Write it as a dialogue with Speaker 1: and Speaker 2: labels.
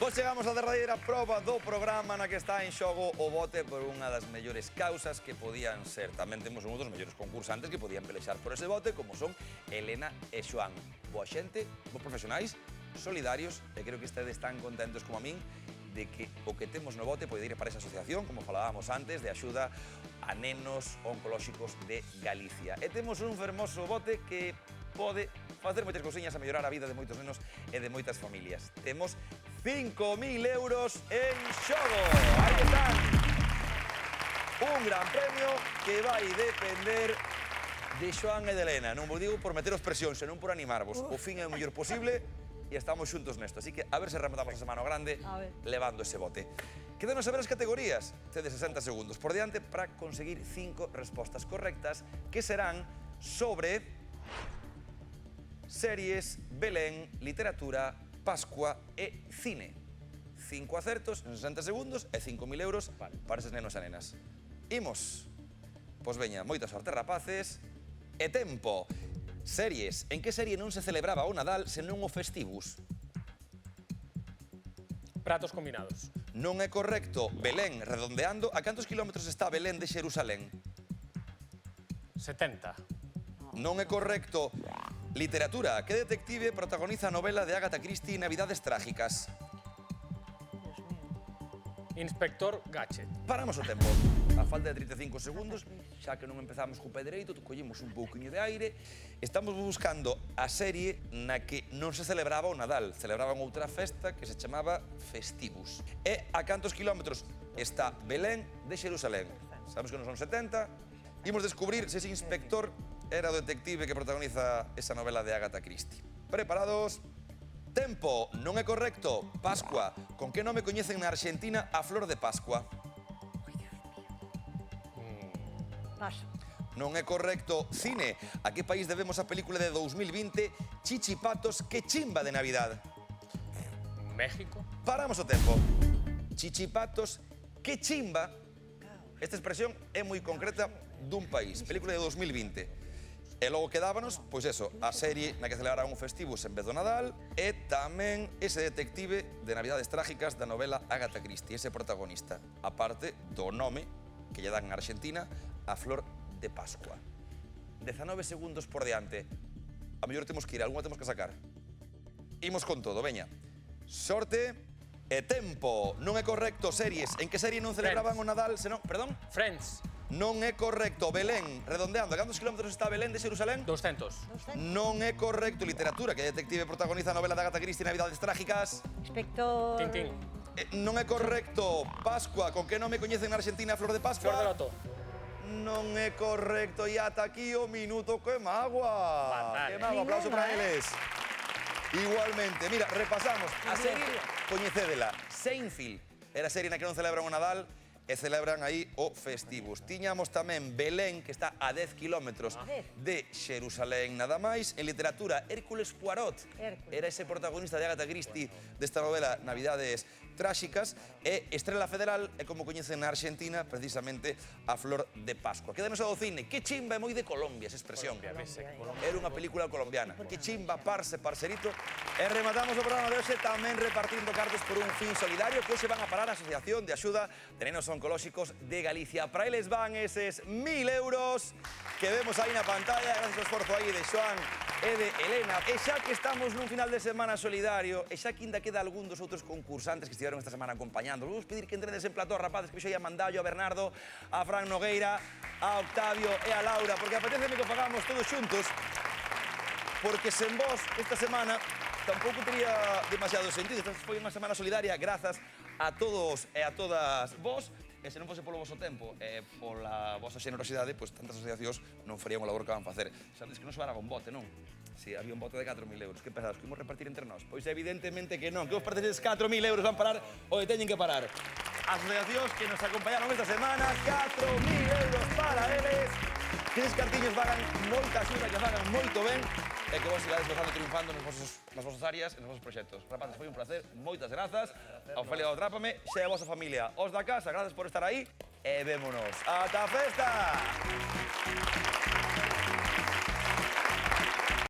Speaker 1: Pois chegamos á derradeira proba do programa na que está en xogo o bote por unha das mellores causas que podían ser. Tamén temos un dos mellores concursantes que podían pelexar por ese bote, como son Elena e Xoán. Boa xente, bons profesionais, solidarios, e creo que estedes tan contentos como a min de que o que temos no bote pode ir para esa asociación, como falábamos antes, de axuda a nenos oncolóxicos de Galicia. E temos un fermoso bote que pode facer moitas cousiñas a mellorar a vida de moitos nenos e de moitas familias. Temos 5.000 euros en xogo. Aí están. Un gran premio que vai depender de Xoán e de Elena. Non vos digo por meteros presión, senón por animarvos. O fin é o mellor posible e estamos xuntos nesto. Así que a ver se rematamos a semana grande levando ese bote. Quédanos a ver as categorías. Tedes 60 segundos por diante para conseguir 5 respostas correctas que serán sobre series, Belén, literatura, Pascua e cine. 5 acertos en 60 segundos e 5.000 euros para eses nenos e nenas. Imos. Pois veña, moita sorte, rapaces. E tempo. Series. En que serie non se celebraba o Nadal senón o Festivus?
Speaker 2: Pratos combinados.
Speaker 1: Non é correcto. Belén, redondeando, a cantos kilómetros está Belén de Xerusalén?
Speaker 2: 70.
Speaker 1: Non é correcto. Literatura. Que detective protagoniza a novela de Agatha Christie Navidades Trágicas?
Speaker 2: Inspector Gadget.
Speaker 1: Paramos o tempo. A falta de 35 segundos, xa que non empezamos co pé dereito, collemos un pouquiño de aire. Estamos buscando a serie na que non se celebraba o Nadal. Celebraban outra festa que se chamaba Festivus. E a cantos kilómetros está Belén de Xerusalén? Sabemos que non son 70. Imos descubrir se ese inspector era o detective que protagoniza esa novela de Agatha Christie. Preparados? Tempo. Non é correcto. Pascua. Con que nome coñecen na Argentina a flor de Pascua?
Speaker 3: Paso.
Speaker 1: Non é correcto. Cine. A que país debemos a película de 2020 Chichipatos, que chimba de Navidad?
Speaker 2: México.
Speaker 1: Paramos o tempo. Chichipatos, que chimba. Esta expresión é moi concreta dun país. Película de 2020. E logo quedábanos, pois eso, a serie na que celebraban un Festivus en vez do Nadal e tamén ese detective de Navidades Trágicas da novela Agatha Christie, ese protagonista. A parte do nome que lle dan en Argentina a flor de Pascua. 19 segundos por diante. A mellor temos que ir, algunha temos que sacar. Imos con todo, veña. Sorte e tempo. Non é correcto. Series. En que serie non celebraban o Nadal senón... Perdón?
Speaker 2: Friends.
Speaker 1: Non é correcto. Belén, redondeando, a cantos kilómetros está Belén de Xerusalén?
Speaker 2: 200.
Speaker 1: Non é correcto. Literatura, que detective protagoniza a novela de Agatha Christie Navidades Trágicas?
Speaker 3: Inspector...
Speaker 2: Tintín.
Speaker 1: Non é correcto. Pascua, con que nome coñecen na Argentina a flor de Pascua?
Speaker 2: Flor de loto.
Speaker 1: Non é correcto. E ata aquí o minuto que magua.
Speaker 2: Fatal,
Speaker 1: Que magua, aplauso para eles. Igualmente, mira, repasamos. A serie, coñecédela. Seinfeld era a serie na que non celebran o Nadal e celebran aí o Festivus. Tiñamos tamén Belén, que está a 10 kilómetros de Xerusalén nada máis. En literatura, Hércules Poirot era ese protagonista de Agatha Christie desta novela Navidades Tráxicas. E Estrela Federal é como coñecen na Argentina precisamente a flor de Pascua. Quédanos ao cine. Que chimba é moi de Colombia, esa expresión. Era unha película colombiana. Que chimba, parce, parcerito. E rematamos o programa de hoxe tamén repartindo cartos por un fin solidario que hoxe van a parar a Asociación de Axuda de Nenos Oncolóxicos de Galicia. Para eles van eses 1.000 euros que vemos aí na pantalla, gracias ao esforzo aí de Xoán e de Elena. E xa que estamos nun final de semana solidario, e xa que ainda queda algún dos outros concursantes que estiveron esta semana acompañando, vamos pedir que entredes en plató, rapaces, que xo ia Mandallo, a Bernardo, a Fran Nogueira, a Octavio e a Laura, porque apetece que o fagamos todos xuntos, porque sen vos esta semana tampouco tería demasiado sentido. Esta foi unha semana solidaria grazas a todos e a todas vos. E se non fose polo vosso tempo e pola vosa xenerosidade, pois tantas asociacións non farían o labor que van facer. Sabedes que non sobraba un bote, non? Si, había un bote de 4.000 euros. Que pensados, que imos repartir entre nós? Pois evidentemente que non. Que vos parece eses 4.000 euros van parar o que teñen que parar? Asociacións que nos acompañaron esta semana, 4.000 euros para eles. Que eses cartiños vagan moita axuda, que vagan moito ben e que vos sigades gozando triunfando nas vosas áreas e nos vosos proxectos. Rapaces, foi un placer, moitas grazas. A Ofelia do Atrápame, xe a vosa familia. Os da casa, grazas por estar aí e vémonos. Ata a festa!